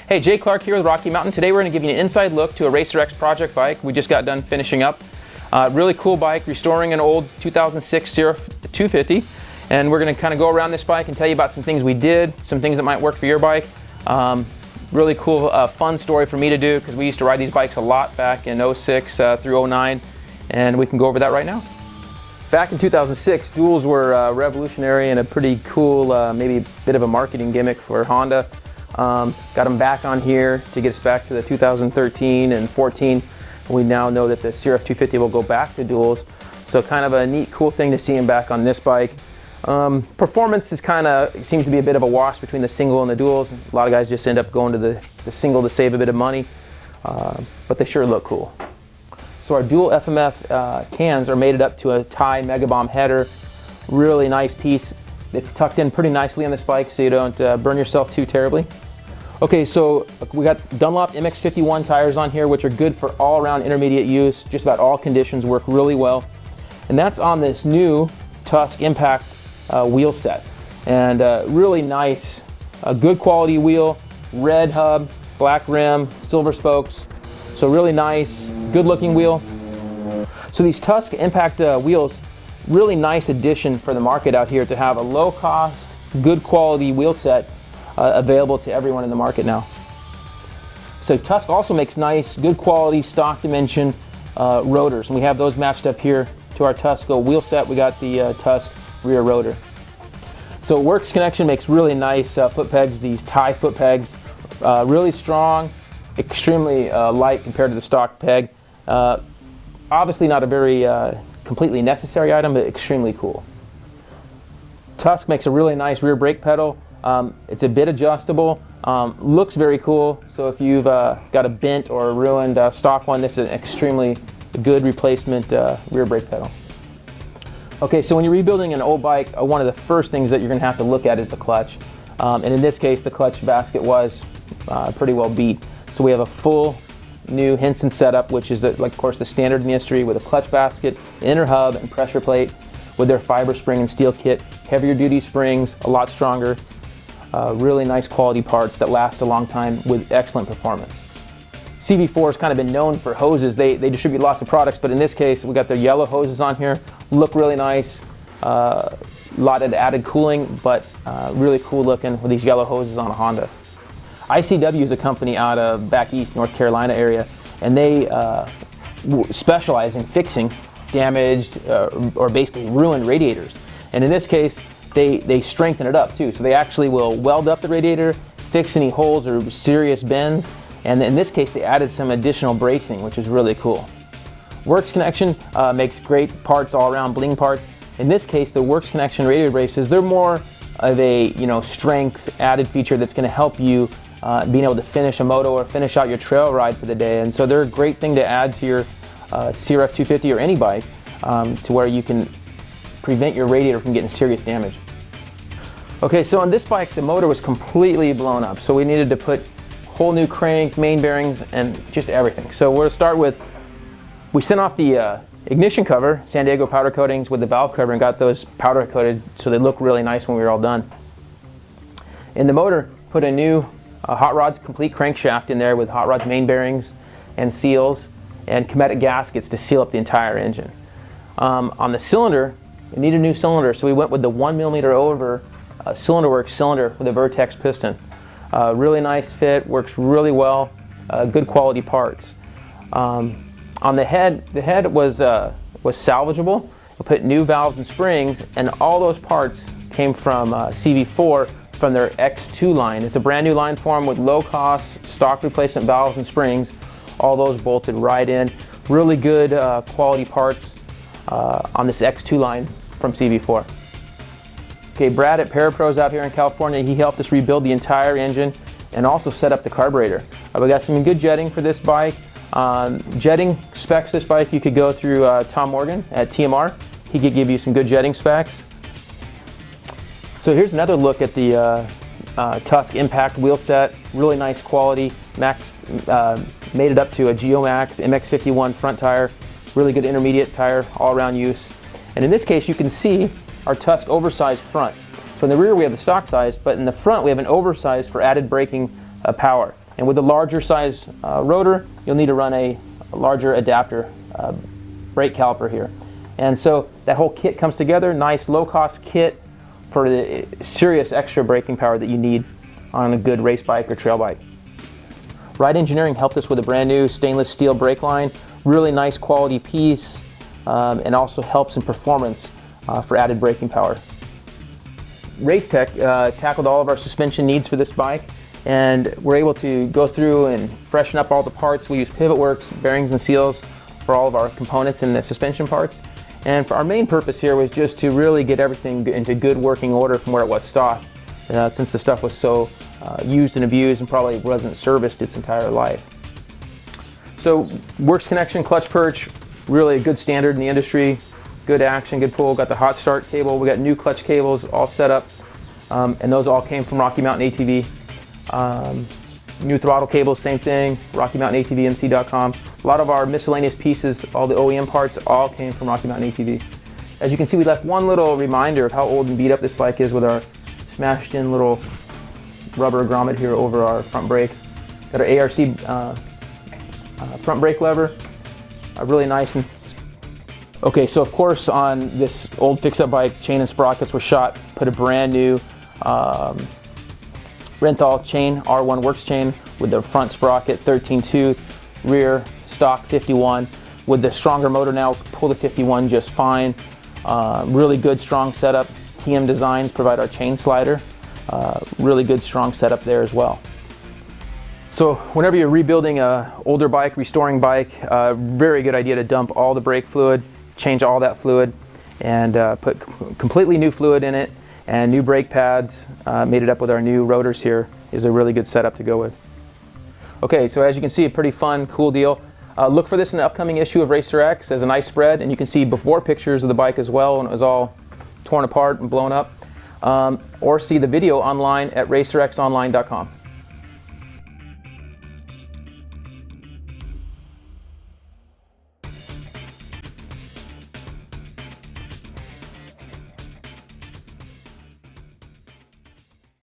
Hey, Jay Clark here with Rocky Mountain. Today we're going to give you an inside look to a Racer X project bike. We just got done finishing up. Really cool bike, restoring an old 2006 CRF 250. And we're going to kind of go around this bike and tell you about some things we did, some things that might work for your bike. Really cool, fun story for me to do because we used to ride these bikes a lot back in 06 through 09. And we can go over that right now. Back in 2006, duals were revolutionary and a pretty cool, maybe a bit of a marketing gimmick for Honda. Got them back on here to get us back to the 2013 and 14. We now know that the CRF 250 will go back to duals. So kind of a neat, cool thing to see them back on this bike. Performance is seems to be a bit of a wash between the single and the duals. A lot of guys just end up going to the single to save a bit of money, but they sure look cool. So our dual FMF cans are mated up to a Thai Megabomb header. Really nice piece. It's tucked in pretty nicely on this bike so you don't burn yourself too terribly. Okay, so we got Dunlop MX51 tires on here, which are good for all-around intermediate use. Just about all conditions, work really well. And that's on this new Tusk Impact wheel set. And really nice, good quality wheel, red hub, black rim, silver spokes. So really nice, good looking wheel. So these Tusk Impact wheels, really nice addition for the market out here to have a low cost, good quality wheel set available to everyone in the market now. So Tusk also makes nice, good quality, stock dimension rotors, and we have those matched up here to our Tusk wheel set. We got the Tusk rear rotor. So Works Connection makes really nice foot pegs, these Thai foot pegs, really strong, extremely light compared to the stock peg. Obviously not a very completely necessary item, but extremely cool. Tusk makes a really nice rear brake pedal. It's a bit adjustable, looks very cool. So if you've got a bent or a ruined stock one, this is an extremely good replacement rear brake pedal. Okay, so when you're rebuilding an old bike, one of the first things that you're going to have to look at is the clutch. And in this case, the clutch basket was pretty well beat. So we have a full new Hinson setup, which is of course the standard in the industry, with a clutch basket, inner hub, and pressure plate with their fiber spring and steel kit. Heavier duty springs, a lot stronger, really nice quality parts that last a long time with excellent performance. CV4 has kind of been known for hoses. They distribute lots of products, but in this case we got their yellow hoses on here. Look really nice, a lot of added cooling, but really cool looking with these yellow hoses on a Honda. ICW is a company out of back east, North Carolina area, and they specialize in fixing damaged or basically ruined radiators. And in this case, they strengthen it up too. So they actually will weld up the radiator, fix any holes or serious bends, and in this case, they added some additional bracing, which is really cool. Works Connection makes great parts all around, bling parts. In this case, the Works Connection radiator braces, they're more of a strength added feature that's going to help you being able to finish a moto or finish out your trail ride for the day. And so they're a great thing to add to your CRF 250 or any bike to where you can prevent your radiator from getting serious damage. Okay, so on this bike, the motor was completely blown up. So we needed to put whole new crank, main bearings, and just everything. So we'll start with, we sent off the ignition cover, San Diego powder coatings with the valve cover, and got those powder coated so they look really nice when we were all done. In the motor, put a new Hot Rods complete crankshaft in there with Hot Rods main bearings and seals and Cometic gaskets to seal up the entire engine. On the cylinder, we need a new cylinder, so we went with the 1mm over Cylinder Works cylinder with a Vertex piston. Really nice fit, works really well, good quality parts. On the head was salvageable. We put new valves and springs, and all those parts came from CV4 from their X2 line. It's a brand new line for them with low cost stock replacement valves and springs. All those bolted right in. Really good quality parts on this X2 line from CV4. Okay, Brad at Parapros out here in California, he helped us rebuild the entire engine and also set up the carburetor. We got some good jetting for this bike. Jetting specs this bike, you could go through Tom Morgan at TMR. He could give you some good jetting specs. So here's another look at the Tusk Impact wheel set. Really nice quality. Made it up to a Geomax MX51 front tire. Really good intermediate tire, all around use. And in this case, you can see our Tusk Oversized front. So in the rear we have the stock size, but in the front we have an oversized for added braking power. And with the larger size rotor, you'll need to run a larger adapter brake caliper here. And so that whole kit comes together, nice low-cost kit for the serious extra braking power that you need on a good race bike or trail bike. Ride Engineering helped us with a brand new stainless steel brake line, really nice quality piece, and also helps in performance for added braking power. Racetech tackled all of our suspension needs for this bike, and we're able to go through and freshen up all the parts. We use Pivot Works bearings and seals for all of our components in the suspension parts. And for our main purpose here was just to really get everything into good working order from where it was stock, since the stuff was so used and abused and probably wasn't serviced its entire life. So works connection, clutch perch, really a good standard in the industry. Good action, good pull. Got the hot start cable. We got new clutch cables all set up, and those all came from Rocky Mountain ATV. New throttle cables, same thing, RockyMountainATVMC.com. A lot of our miscellaneous pieces, all the OEM parts, all came from Rocky Mountain ATV. As you can see, we left one little reminder of how old and beat up this bike is with our smashed in little rubber grommet here over our front brake. Got our ARC front brake lever, really nice. Okay, so of course on this old fix-up bike, chain and sprockets were shot, put a brand new Renthal chain, R1 Works chain with the front sprocket 13 tooth, rear stock 51. With the stronger motor now, pull the 51 just fine. Really good strong setup. TM Designs provide our chain slider. Really good strong setup there as well. So whenever you're rebuilding a older bike, restoring bike, very good idea to dump all the brake fluid, change all that fluid, and put completely new fluid in it, and new brake pads, made it up with our new rotors here, is a really good setup to go with. Okay, so as you can see, a pretty fun, cool deal. Look for this in the upcoming issue of Racer X as a nice spread, and you can see before pictures of the bike as well when it was all torn apart and blown up, or see the video online at racerxonline.com.